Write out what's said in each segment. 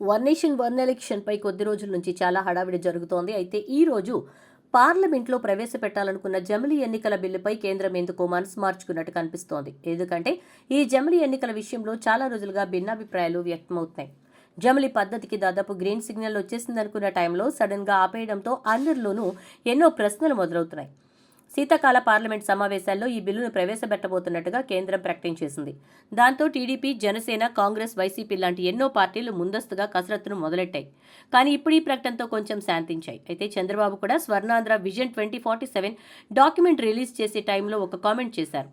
One nation one election పై కొద్ది రోజుల నుంచి చాలా హడావిడి జరుగుతోంది. అయితే ఈ రోజు పార్లమెంట్లో ప్రవేశపెట్టాలనుకున్న జమిలీ ఎన్నికల బిల్లుపై కేంద్రం ఎందుకో మనసు మార్చుకున్నట్టు కనిపిస్తోంది. ఎందుకంటే ఈ జమిలీ ఎన్నికల విషయంలో చాలా రోజులుగా భిన్నాభిప్రాయాలు వ్యక్తమవుతున్నాయి. జమిలీ పద్ధతికి దాదాపు గ్రీన్ సిగ్నల్ వచ్చేసిందనుకున్న టైంలో సడన్ గా ఆపేయడంతో అందరిలోనూ ఎన్నో ప్రశ్నలు మొదలవుతున్నాయి. శీతాకాల పార్లమెంట్ సమావేశాల్లో ఈ బిల్లును ప్రవేశపెట్టబోతున్నట్టుగా కేంద్రం ప్రకటించేసింది. దాంతో టీడీపీ, జనసేన, కాంగ్రెస్, వైసీపీ లాంటి ఎన్నో పార్టీలు ముందస్తుగా కసరత్తును మొదలెట్టాయి. కానీ ఇప్పుడు ఈ ప్రకటనతో కొంచెం శాంతించాయి. అయితే చంద్రబాబు కూడా స్వర్ణాంధ్ర విజన్ 2047 డాక్యుమెంట్ రిలీజ్ చేసే టైంలో ఒక కామెంట్ చేశారు.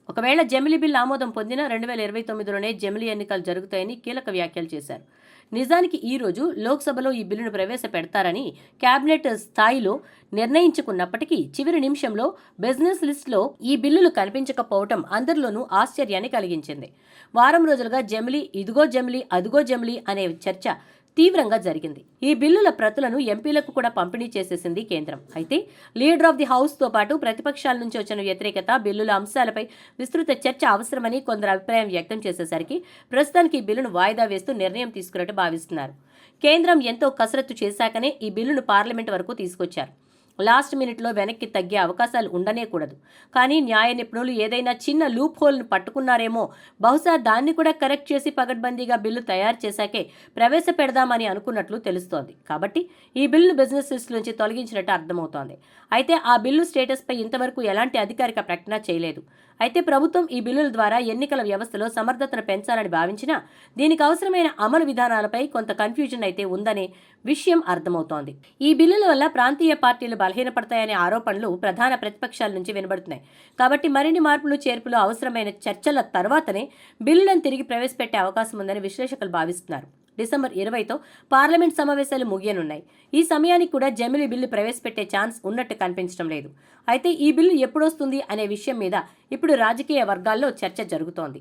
ఒకవేళ జమిలీ బిల్ ఆమోదం పొందిన 2029లోనే జమిలీ ఎన్నికలు జరుగుతాయని కీలక వ్యాఖ్యలు చేశారు. నిజానికి ఈ రోజు లోక్సభలో ఈ బిల్లును ప్రవేశపెడతారని కేబినెట్ స్థాయిలో నిర్ణయించుకున్నప్పటికీ చివరి నిమిషంలో బిజినెస్ లిస్టులో ఈ బిల్లులు కనిపించకపోవటం అందరిలోనూ ఆశ్చర్యాన్ని కలిగించింది. వారం రోజులుగా జమిలీ, ఇదిగో జమిలీ, అదిగో జమిలీ అనే చర్చ తీవ్రంగా జరిగింది. ఈ బిల్లుల ప్రతులను ఎంపీలకు కూడా పంపిణీ చేసేసింది కేంద్రం. అయితే లీడర్ ఆఫ్ ది హౌస్ తో పాటు ప్రతిపక్షాల నుంచి వచ్చిన వ్యతిరేకత, బిల్లుల అంశాలపై విస్తృత చర్చ అవసరమని కొందరు అభిప్రాయం వ్యక్తం చేసేసరికి ప్రస్తుతానికి ఈ బిల్లును వాయిదా వేస్తూ నిర్ణయం తీసుకున్నట్టు భావిస్తున్నారు. కేంద్రం ఎంతో కసరత్తు చేశాకనే ఈ బిల్లును పార్లమెంట్ వరకు తీసుకొచ్చారు. లాస్ట్ మినిట్లో వెనక్కి తగ్గే అవకాశాలు ఉండనే కూడదు. కానీ న్యాయ నిపుణులు ఏదైనా చిన్న లూప్ హోల్ను పట్టుకున్నారేమో, బహుశా దాన్ని కూడా కరెక్ట్ చేసి పగడ్బందీగా బిల్లు తయారు చేశాకే ప్రవేశపెడదామని అనుకున్నట్లు తెలుస్తోంది. కాబట్టి ఈ బిల్లును బిజినెస్ లిస్ట్ నుంచి తొలగించినట్టు అర్థమవుతోంది. అయితే ఆ బిల్లు స్టేటస్పై ఇంతవరకు ఎలాంటి అధికారిక ప్రకటన చేయలేదు. అయితే ప్రభుత్వం ఈ బిల్లుల ద్వారా ఎన్నికల వ్యవస్థలో సమర్థతను పెంచాలని భావించినా దీనికి అవసరమైన అమలు విధానాలపై కొంత కన్ఫ్యూజన్ అయితే ఉందనే విషయం అర్థమవుతోంది. ఈ బిల్లుల వల్ల ప్రాంతీయ పార్టీలు బలహీనపడతాయనే ఆరోపణలు ప్రధాన ప్రతిపక్షాల నుంచి వినబడుతున్నాయి. కాబట్టి మరిన్ని మార్పులు, చేర్పులు అవసరమైన చర్చల తర్వాతనే బిల్లులను తిరిగి ప్రవేశపెట్టే అవకాశం ఉందని విశ్లేషకులు భావిస్తున్నారు. డిసెంబర్ 20తో పార్లమెంట్ సమావేశాలు ముగియనున్నాయి. ఈ సమయానికి కూడా జమిలీ బిల్లు ప్రవేశపెట్టే ఛాన్స్ ఉన్నట్టు కనిపించడం లేదు. అయితే ఈ బిల్లు ఎప్పుడొస్తుంది అనే విషయం మీద ఇప్పుడు రాజకీయ వర్గాల్లో చర్చ జరుగుతోంది.